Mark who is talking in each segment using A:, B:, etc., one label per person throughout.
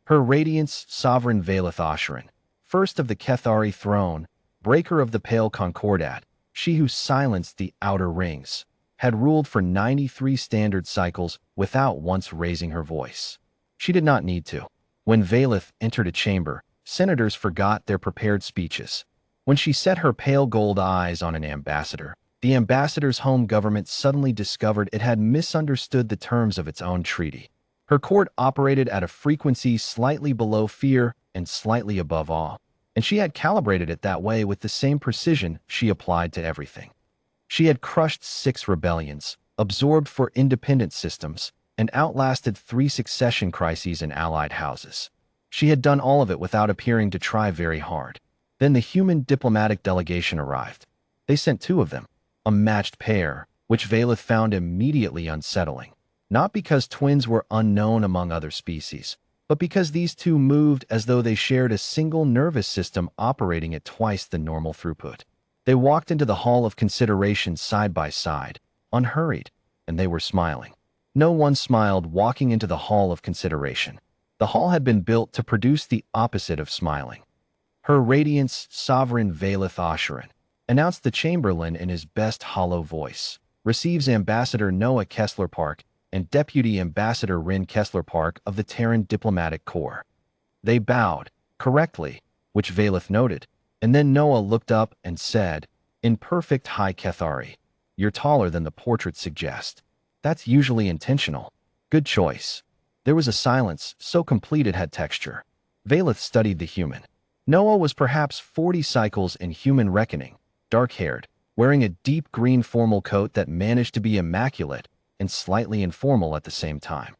A: Her Radiance, Sovereign Valeth Oshiran, first of the Kethari throne, breaker of the Pale Concordat, she who silenced the outer rings, had ruled for 93 standard cycles without once raising her voice. She did not need to. When Valeth entered a chamber, senators forgot their prepared speeches. When she set her pale gold eyes on an ambassador, the ambassador's home government suddenly discovered it had misunderstood the terms of its own treaty. Her court operated at a frequency slightly below fear and slightly above awe, and she had calibrated it that way with the same precision she applied to everything. She had crushed 6 rebellions, absorbed 4 independent systems, and outlasted 3 succession crises in allied houses. She had done all of it without appearing to try very hard. Then the human diplomatic delegation arrived. They sent 2 of them, a matched pair, which Valeth found immediately unsettling. Not because twins were unknown among other species, but because these 2 moved as though they shared a single nervous system operating at twice the normal throughput. They walked into the Hall of Consideration side by side, unhurried, and they were smiling. No one smiled walking into the Hall of Consideration. The hall had been built to produce the opposite of smiling. Her Radiance, Sovereign Valeth Oshiran, announced the Chamberlain in his best hollow voice, receives Ambassador Noah Kessler Park and Deputy Ambassador Rin Kessler Park of the Terran Diplomatic Corps. They bowed, correctly, which Valeth noted, and then Noah looked up and said, in perfect high Kethari, "You're taller than the portraits suggest. That's usually intentional. Good choice." There was a silence, so complete it had texture. Valeth studied the human. Noah was perhaps 40 cycles in human reckoning, dark-haired, wearing a deep green formal coat that managed to be immaculate and slightly informal at the same time.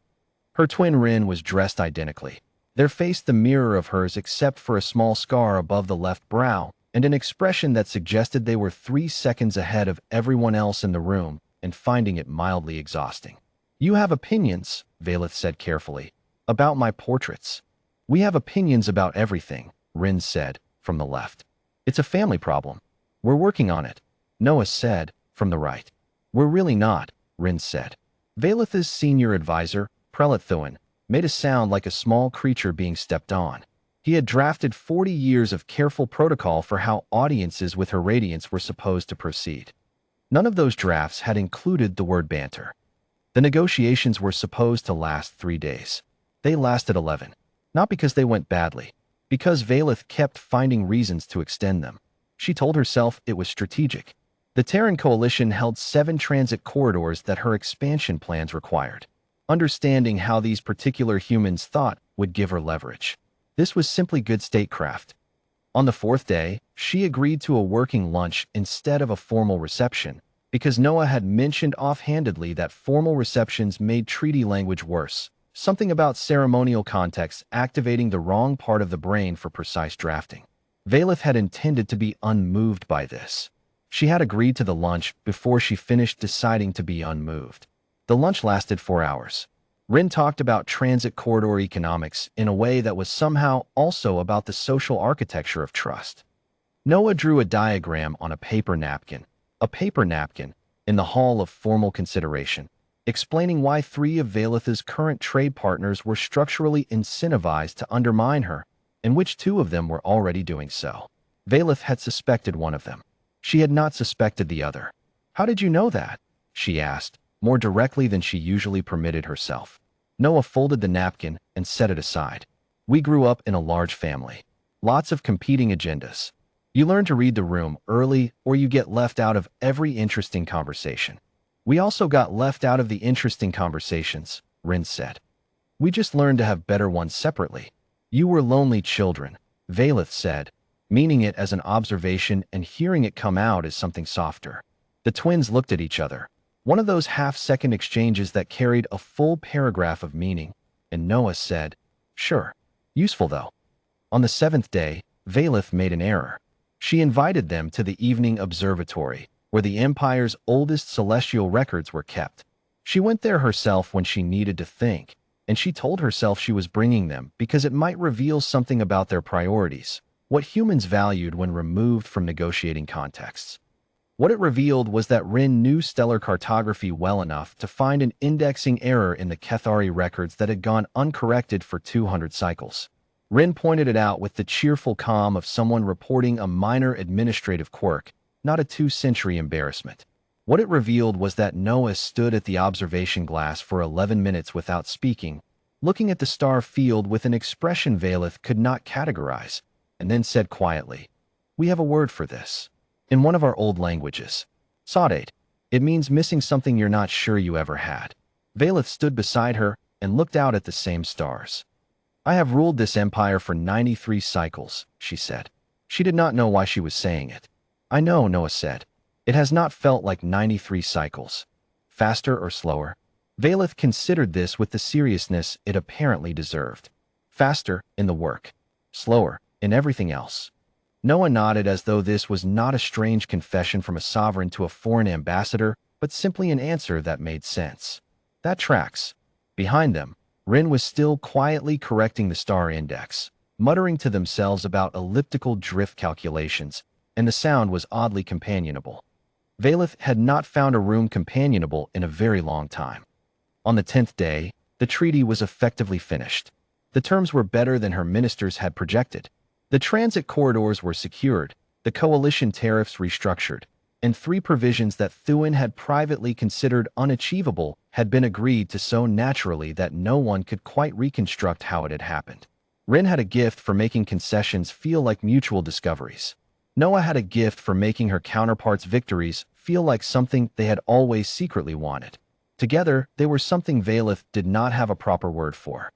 A: Her twin Rin was dressed identically. Their face the mirror of hers except for a small scar above the left brow and an expression that suggested they were 3 seconds ahead of everyone else in the room and finding it mildly exhausting. "You have opinions," Valeth said carefully, "about my portraits." "We have opinions about everything," Rin said, from the left. "It's a family problem. We're working on it," Noah said, from the right. "We're really not," Rin said. Valeth's senior advisor, Prelate Thuin, made a sound like a small creature being stepped on. He had drafted 40 years of careful protocol for how audiences with her radiance were supposed to proceed. None of those drafts had included the word banter. The negotiations were supposed to last 3 days. They lasted 11. Not because they went badly, because Valeth kept finding reasons to extend them. She told herself it was strategic. The Terran coalition held 7 transit corridors that her expansion plans required. Understanding how these particular humans thought would give her leverage. This was simply good statecraft. On the 4th day, she agreed to a working lunch instead of a formal reception, because Noah had mentioned offhandedly that formal receptions made treaty language worse, something about ceremonial context activating the wrong part of the brain for precise drafting. Valeth had intended to be unmoved by this. She had agreed to the lunch before she finished deciding to be unmoved. The lunch lasted 4 hours. Rin talked about transit corridor economics in a way that was somehow also about the social architecture of trust. Noah drew a diagram on a paper napkin, in the hall of formal consideration, explaining why 3 of Valeth's current trade partners were structurally incentivized to undermine her, and which 2 of them were already doing so. Valeth had suspected one of them. She had not suspected the other. "How did you know that?" she asked, more directly than she usually permitted herself. Noah folded the napkin and set it aside. "We grew up in a large family. Lots of competing agendas. You learn to read the room early or you get left out of every interesting conversation." "We also got left out of the interesting conversations," Rin said. "We just learned to have better ones separately." "You were lonely children," Valeth said, meaning it as an observation and hearing it come out as something softer. The twins looked at each other. One of those half-second exchanges that carried a full paragraph of meaning, and Noah said, "Sure. Useful, though." On the 7th day, Valeth made an error. She invited them to the evening observatory, where the Empire's oldest celestial records were kept. She went there herself when she needed to think, and she told herself she was bringing them because it might reveal something about their priorities, what humans valued when removed from negotiating contexts. What it revealed was that Rin knew stellar cartography well enough to find an indexing error in the Kaelira records that had gone uncorrected for 200 cycles. Rin pointed it out with the cheerful calm of someone reporting a minor administrative quirk, not a two-century embarrassment. What it revealed was that Noah stood at the observation glass for 11 minutes without speaking, looking at the star field with an expression Valeth could not categorize, and then said quietly, "We have a word for this. In one of our old languages. Saudate. It means missing something you're not sure you ever had." Valeth stood beside her and looked out at the same stars. "I have ruled this empire for 93 cycles," she said. She did not know why she was saying it. "I know," Noah said. "It has not felt like 93 cycles. Faster or slower?" Valeth considered this with the seriousness it apparently deserved. Faster in the work. Slower in everything else. Noah nodded as though this was not a strange confession from a sovereign to a foreign ambassador, but simply an answer that made sense. "That tracks." Behind them, Rin was still quietly correcting the star index, muttering to themselves about elliptical drift calculations, and the sound was oddly companionable. Valeth had not found a room companionable in a very long time. On the 10th day, the treaty was effectively finished. The terms were better than her ministers had projected. The transit corridors were secured, the coalition tariffs restructured, and 3 provisions that Thuin had privately considered unachievable had been agreed to so naturally that no one could quite reconstruct how it had happened. Rin had a gift for making concessions feel like mutual discoveries. Noah had a gift for making her counterparts' victories feel like something they had always secretly wanted. Together, they were something Valeth did not have a proper word for.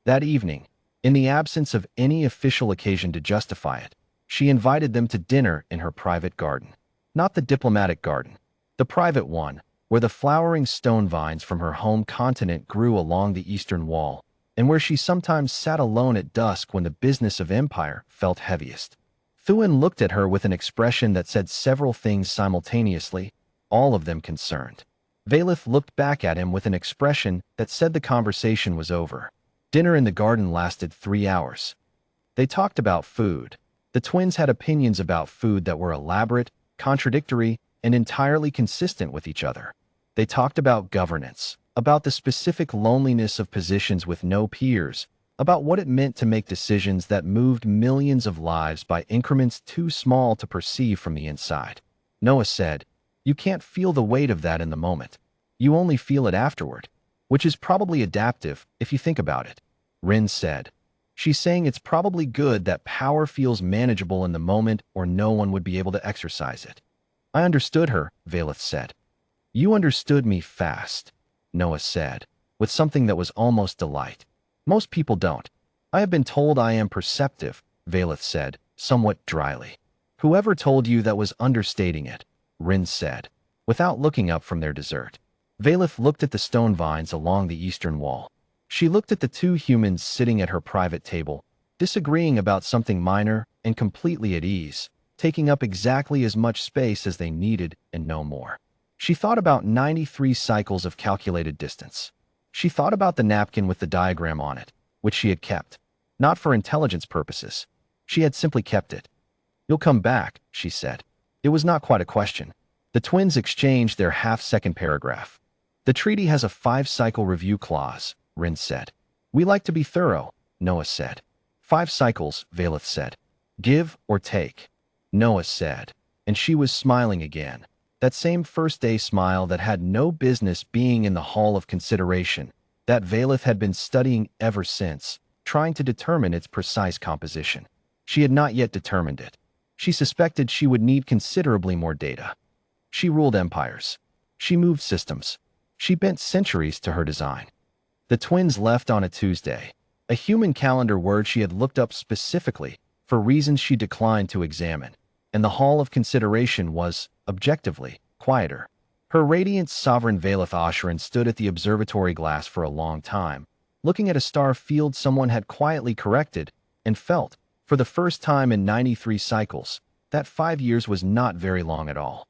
A: That evening, in the absence of any official occasion to justify it, she invited them to dinner in her private garden. Not the diplomatic garden, the private one, where the flowering stone vines from her home continent grew along the eastern wall, and where she sometimes sat alone at dusk when the business of empire felt heaviest. Thuin looked at her with an expression that said several things simultaneously, all of them concerned. Valeth looked back at him with an expression that said the conversation was over. Dinner in the garden lasted 3 hours. They talked about food. The twins had opinions about food that were elaborate, contradictory, and entirely consistent with each other. They talked about governance, about the specific loneliness of positions with no peers, about what it meant to make decisions that moved millions of lives by increments too small to perceive from the inside. Noah said, "You can't feel the weight of that in the moment. You only feel it afterward, which is probably adaptive if you think about it." Rin said, "She's saying it's probably good that power feels manageable in the moment or no one would be able to exercise it." "I understood her," Valeth said. "You understood me fast," Noah said, with something that was almost delight. "Most people don't." "I have been told I am perceptive," Valeth said, somewhat dryly. "Whoever told you that was understating it," Rin said, without looking up from their dessert. Valeth looked at the stone vines along the eastern wall. She looked at the 2 humans sitting at her private table, disagreeing about something minor and completely at ease, taking up exactly as much space as they needed and no more. She thought about 93 cycles of calculated distance. She thought about the napkin with the diagram on it, which she had kept. Not for intelligence purposes. She had simply kept it. "You'll come back," she said. It was not quite a question. The twins exchanged their half-second paragraph. "The treaty has a 5-cycle review clause," Rin said. "We like to be thorough," Noah said. 5 cycles, Valeth said. "Give or take," Noah said, and she was smiling again. That same first-day smile that had no business being in the hall of consideration, that Valeth had been studying ever since, trying to determine its precise composition. She had not yet determined it. She suspected she would need considerably more data. She ruled empires. She moved systems. She bent centuries to her design. The twins left on a Tuesday, a human calendar word she had looked up specifically for reasons she declined to examine, and the hall of consideration was, objectively, quieter. Her radiant sovereign Valeth Oshiran stood at the observatory glass for a long time, looking at a star field someone had quietly corrected, and felt, for the first time in 93 cycles, that 5 years was not very long at all.